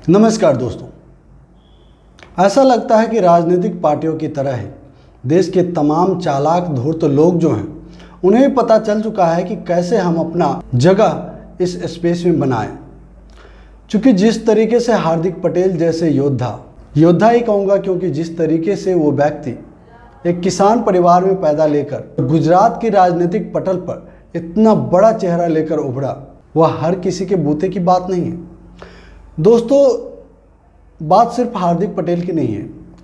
नमस्कार दोस्तों। ऐसा लगता है कि राजनीतिक पार्टियों की तरह ही देश के तमाम चालाक धूर्त लोग जो हैं उन्हें भी पता चल चुका है कि कैसे हम अपना जगह इस स्पेस में बनाएं। क्योंकि जिस तरीके से हार्दिक पटेल जैसे योद्धा ही कहूँगा, क्योंकि जिस तरीके से वो व्यक्ति एक किसान परिवार में पैदा लेकर गुजरात की राजनीतिक पटल पर इतना बड़ा चेहरा लेकर उभरा, वह हर किसी के बूते की बात नहीं है। दोस्तों, बात सिर्फ हार्दिक पटेल की नहीं है।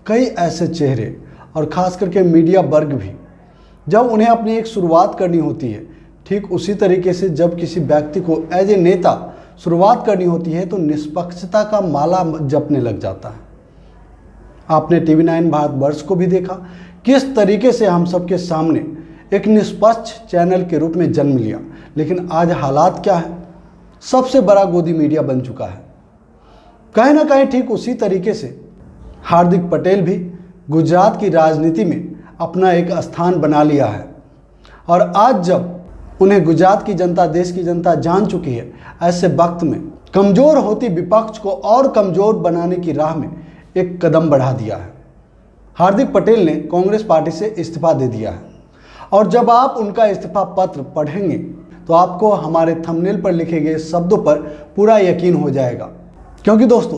कई ऐसे चेहरे और ख़ास करके मीडिया वर्ग भी, जब उन्हें अपनी एक शुरुआत करनी होती है, ठीक उसी तरीके से जब किसी व्यक्ति को एज ए नेता शुरुआत करनी होती है तो निष्पक्षता का माला जपने लग जाता है। आपने TV9 भारतवर्ष को भी देखा, किस तरीके से हम सबके सामने एक निष्पक्ष चैनल के रूप में जन्म लिया, लेकिन आज हालात क्या है? सबसे बड़ा गोदी मीडिया बन चुका है। कहीं ना कहीं ठीक उसी तरीके से हार्दिक पटेल भी गुजरात की राजनीति में अपना एक स्थान बना लिया है। और आज जब उन्हें गुजरात की जनता, देश की जनता जान चुकी है, ऐसे वक्त में कमज़ोर होती विपक्ष को और कमज़ोर बनाने की राह में एक कदम बढ़ा दिया है। हार्दिक पटेल ने कांग्रेस पार्टी से इस्तीफा दे दिया है। और जब आप उनका इस्तीफा पत्र पढ़ेंगे तो आपको हमारे थंबनेल पर लिखे गए शब्दों पर पूरा यकीन हो जाएगा। क्योंकि दोस्तों,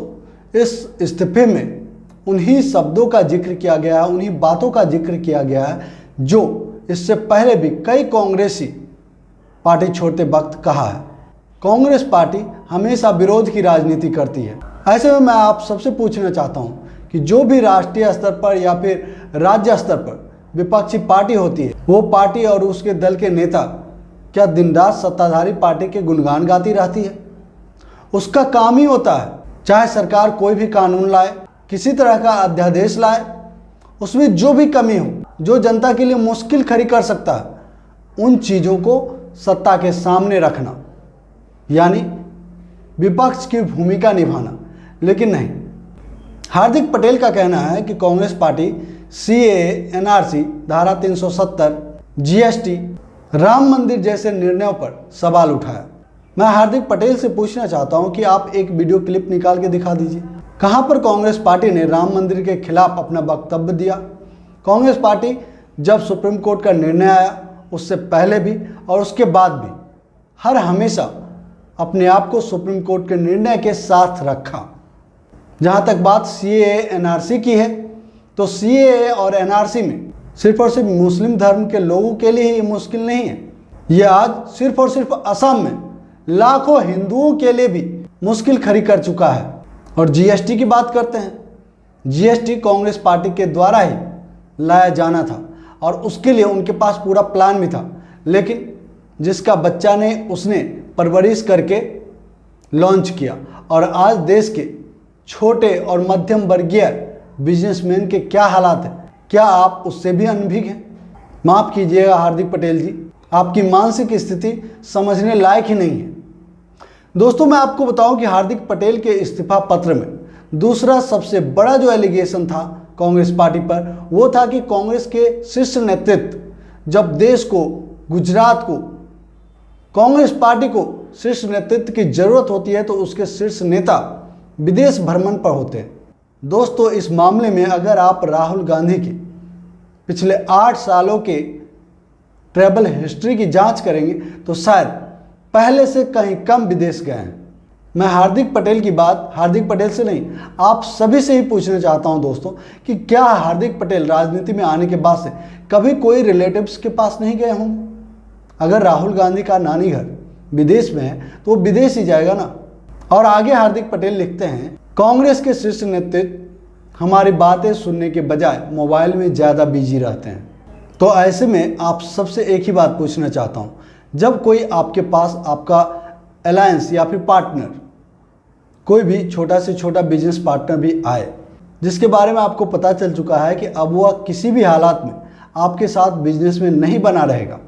इस इस्तीफे में उन्हीं शब्दों का जिक्र किया गया है, उन्हीं बातों का जिक्र किया गया है जो इससे पहले भी कई कांग्रेसी पार्टी छोड़ते वक्त कहा है। कांग्रेस पार्टी हमेशा विरोध की राजनीति करती है। ऐसे में मैं आप सबसे पूछना चाहता हूं कि जो भी राष्ट्रीय स्तर पर या फिर राज्य स्तर पर विपक्षी पार्टी होती है, वो पार्टी और उसके दल के नेता क्या दिन रात सत्ताधारी पार्टी के गुणगान गाती रहती है? उसका काम ही होता है, चाहे सरकार कोई भी कानून लाए, किसी तरह का अध्यादेश लाए, उसमें जो भी कमी हो, जो जनता के लिए मुश्किल खड़ी कर सकता है, उन चीज़ों को सत्ता के सामने रखना, यानी विपक्ष की भूमिका निभाना। लेकिन नहीं, हार्दिक पटेल का कहना है कि कांग्रेस पार्टी CAA, NRC, धारा 370, GST, राम मंदिर जैसे निर्णयों पर सवाल उठाया। मैं हार्दिक पटेल से पूछना चाहता हूं कि आप एक वीडियो क्लिप निकाल के दिखा दीजिए, कहां पर कांग्रेस पार्टी ने राम मंदिर के खिलाफ अपना वक्तव्य दिया। कांग्रेस पार्टी जब सुप्रीम कोर्ट का निर्णय आया, उससे पहले भी और उसके बाद भी हर हमेशा अपने आप को सुप्रीम कोर्ट के निर्णय के साथ रखा। जहां तक बात CAA, NRC की है, तो CAA और NRC में सिर्फ और सिर्फ मुस्लिम धर्म के लोगों के लिए ही मुश्किल नहीं है। ये आज सिर्फ और सिर्फ असम में लाखों हिंदुओं के लिए भी मुश्किल खड़ी कर चुका है। और GST की बात करते हैं, GST कांग्रेस पार्टी के द्वारा ही लाया जाना था और उसके लिए उनके पास पूरा प्लान भी था, लेकिन जिसका बच्चा ने उसने परवरिश करके लॉन्च किया। और आज देश के छोटे और मध्यम वर्गीय बिजनेसमैन के क्या हालात हैं, क्या आप उससे भी अनभिज्ञ हैं? माफ़ कीजिएगा हार्दिक पटेल जी, आपकी मानसिक स्थिति समझने लायक ही नहीं है। दोस्तों, मैं आपको बताऊं कि हार्दिक पटेल के इस्तीफा पत्र में दूसरा सबसे बड़ा जो एलिगेशन था कांग्रेस पार्टी पर, वो था कि कांग्रेस के शीर्ष नेतृत्व, जब देश को, गुजरात को, कांग्रेस पार्टी को शीर्ष नेतृत्व की जरूरत होती है तो उसके शीर्ष नेता विदेश भ्रमण पर होते हैं। दोस्तों, इस मामले में अगर आप राहुल गांधी की पिछले 8 सालों के ट्रैवल हिस्ट्री की जांच करेंगे तो शायद पहले से कहीं कम विदेश गए हैं। मैं हार्दिक पटेल की बात हार्दिक पटेल से नहीं, आप सभी से ही पूछना चाहता हूं दोस्तों कि क्या हार्दिक पटेल राजनीति में आने के बाद से कभी कोई रिलेटिव्स के पास नहीं गए हों? अगर राहुल गांधी का नानी घर विदेश में है तो वो विदेश ही जाएगा ना। और आगे हार्दिक पटेल लिखते हैं, कांग्रेस के शीर्ष नेतृत्व हमारी बातें सुनने के बजाय मोबाइल में ज़्यादा बिजी रहते हैं। तो ऐसे में आप सबसे एक ही बात पूछना चाहता हूं, जब कोई आपके पास आपका अलायंस या फिर पार्टनर, कोई भी छोटा से छोटा बिजनेस पार्टनर भी आए, जिसके बारे में आपको पता चल चुका है कि अब वह किसी भी हालात में आपके साथ बिजनेस में नहीं बना रहेगा,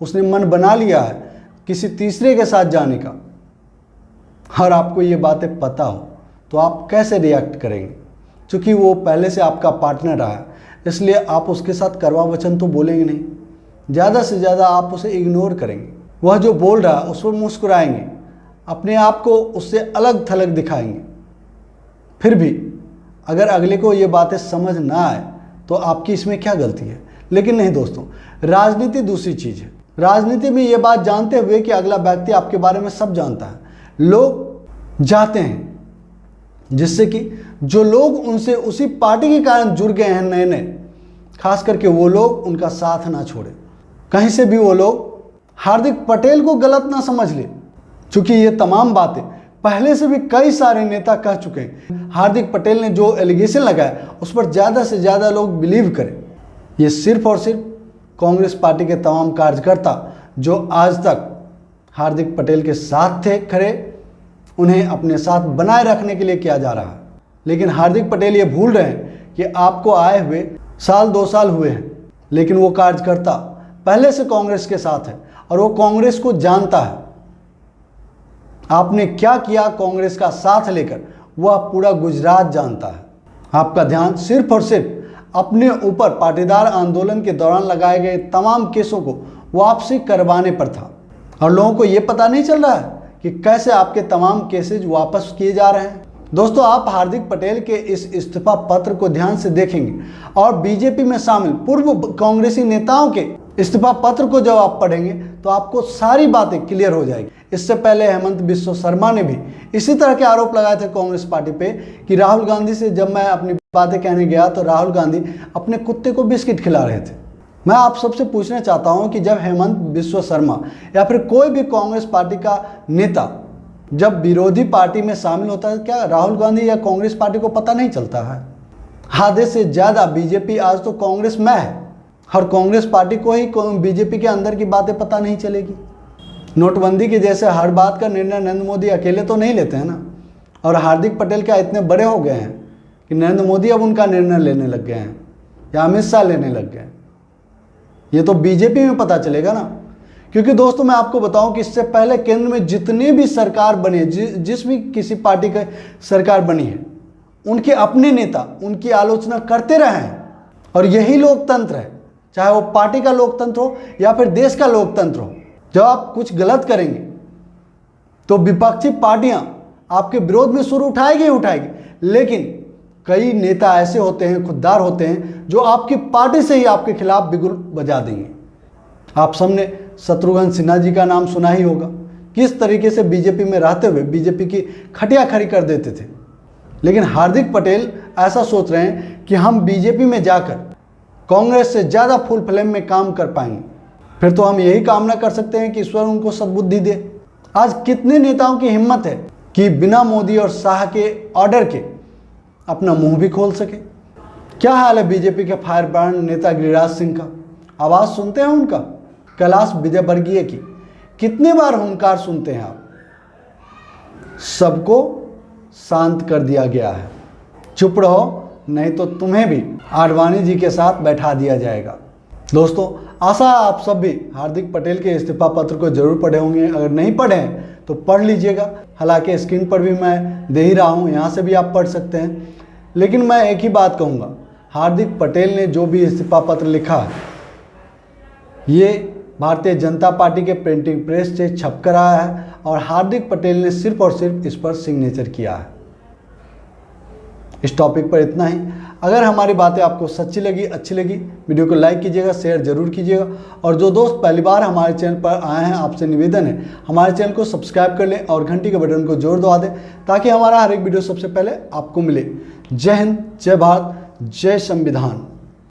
उसने मन बना लिया है किसी तीसरे के साथ जाने का, और आपको ये बातें पता हो, तो आप कैसे रिएक्ट करेंगे? क्योंकि वो पहले से आपका पार्टनर रहा है, इसलिए आप उसके साथ करवा वचन तो बोलेंगे नहीं, ज़्यादा से ज़्यादा आप उसे इग्नोर करेंगे। वह जो बोल रहा है उस पर मुस्कुराएंगे, अपने आप को उससे अलग थलग दिखाएंगे। फिर भी अगर अगले को ये बातें समझ ना आए तो आपकी इसमें क्या गलती है। लेकिन नहीं दोस्तों, राजनीति दूसरी चीज़ है। राजनीति में ये बात जानते हुए कि अगला व्यक्ति आपके बारे में सब जानता है, लोग जाते हैं, जिससे कि जो लोग उनसे उसी पार्टी के कारण जुड़ गए हैं नए नए, खास करके वो लोग उनका साथ ना छोड़े। कहीं से भी वो लोग हार्दिक पटेल को गलत ना समझ ले, क्योंकि ये तमाम बातें पहले से भी कई सारे नेता कह चुके हैं। हार्दिक पटेल ने जो एलिगेशन लगाया उस पर ज़्यादा से ज़्यादा लोग बिलीव करें। ये सिर्फ और सिर्फ कांग्रेस पार्टी के तमाम कार्यकर्ता जो आज तक हार्दिक पटेल के साथ थे खड़े, उन्हें अपने साथ बनाए रखने के लिए किया जा रहा है। लेकिन हार्दिक पटेल ये भूल रहे हैं कि आपको आए हुए 1-2 साल हुए हैं, लेकिन वो कार्यकर्ता पहले से कांग्रेस के साथ है और वो कांग्रेस को जानता है। आपने क्या किया कांग्रेस का साथ लेकर, वह पूरा गुजरात जानता है। आपका ध्यान सिर्फ और सिर्फ अपने ऊपर पाटीदार आंदोलन के दौरान लगाए गए तमाम केसों को वापसी करवाने पर था, और लोगों को ये पता नहीं चल रहा है कि कैसे आपके तमाम केसेज वापस किए जा रहे हैं। दोस्तों, आप हार्दिक पटेल के इस इस्तीफा पत्र को ध्यान से देखेंगे और बीजेपी में शामिल पूर्व कांग्रेसी नेताओं के इस्तीफा पत्र को जब आप पढ़ेंगे तो आपको सारी बातें क्लियर हो जाएगी। इससे पहले हेमंत बिस्वा शर्मा ने भी इसी तरह के आरोप लगाए थे कांग्रेस पार्टी पे कि राहुल गांधी से जब मैं अपनी बातें कहने गया तो राहुल गांधी अपने कुत्ते को बिस्किट खिला रहे थे। मैं आप सबसे पूछना चाहता हूं कि जब हेमंत बिस्वा शर्मा या फिर कोई भी कांग्रेस पार्टी का नेता जब विरोधी पार्टी में शामिल होता है, क्या राहुल गांधी या कांग्रेस पार्टी को पता नहीं चलता है? आधे से ज़्यादा बीजेपी आज तो कांग्रेस में है और कांग्रेस पार्टी को ही बीजेपी के अंदर की बातें पता नहीं चलेगी। नोटबंदी के जैसे हर बात का निर्णय नरेंद्र मोदी अकेले तो नहीं लेते हैं ना, और हार्दिक पटेल क्या इतने बड़े हो गए हैं कि नरेंद्र मोदी अब उनका निर्णय लेने लग गए हैं या अमित शाह लेने लग गए हैं? ये तो बीजेपी में पता चलेगा ना। क्योंकि दोस्तों, मैं आपको बताऊं कि इससे पहले केंद्र में जितनी भी सरकार बनी है, जिस भी किसी पार्टी की सरकार बनी है, उनके अपने नेता उनकी आलोचना करते रहे हैं, और यही लोकतंत्र है। चाहे वो पार्टी का लोकतंत्र हो या फिर देश का लोकतंत्र हो। जब आप कुछ गलत करेंगे तो विपक्षी पार्टियां आपके विरोध में सुर उठाएगी ही उठाएगी, लेकिन कई नेता ऐसे होते हैं, खुददार होते हैं, जो आपकी पार्टी से ही आपके खिलाफ बिगुल बजा देंगे। आप सबने शत्रुघ्न सिन्हा जी का नाम सुना ही होगा, किस तरीके से बीजेपी में रहते हुए बीजेपी की खटिया खड़ी कर देते थे। लेकिन हार्दिक पटेल ऐसा सोच रहे हैं कि हम बीजेपी में जाकर कांग्रेस से ज़्यादा फुल फ्लेम में काम कर पाएंगे। फिर तो हम यही कामना कर सकते हैं कि ईश्वर उनको सद्बुद्धि दे। आज कितने नेताओं की हिम्मत है कि बिना मोदी और शाह के ऑर्डर के अपना मुंह भी खोल सके। क्या हाल है बीजेपी के फायर ब्रांड नेता गिरिराज सिंह का? आवाज़ सुनते हैं उनका? कैलाश विजयवर्गीय की कितने बार हुंकार सुनते हैं आप? सबको शांत कर दिया गया है। चुप रहो, नहीं तो तुम्हें भी आडवाणी जी के साथ बैठा दिया जाएगा। दोस्तों, आशा है आप सब भी हार्दिक पटेल के इस्तीफा पत्र को जरूर पढ़े होंगे। अगर नहीं पढ़े हैं तो पढ़ लीजिएगा। हालांकि स्क्रीन पर भी मैं दे ही रहा हूं, यहाँ से भी आप पढ़ सकते हैं। लेकिन मैं एक ही बात कहूँगा, हार्दिक पटेल ने जो भी इस्तीफा पत्र लिखा है, ये भारतीय जनता पार्टी के प्रिंटिंग प्रेस से छप कर आया है और हार्दिक पटेल ने सिर्फ और सिर्फ इस पर सिग्नेचर किया है। इस टॉपिक पर इतना ही। अगर हमारी बातें आपको सच्ची लगी, अच्छी लगी, वीडियो को लाइक कीजिएगा, शेयर जरूर कीजिएगा, और जो दोस्त पहली बार हमारे चैनल पर आए हैं, आपसे निवेदन है हमारे चैनल को सब्सक्राइब कर लें और घंटी के बटन को जोर दबा दें, ताकि हमारा हर एक वीडियो सबसे पहले आपको मिले। जय हिंद, जय भारत, जय संविधान।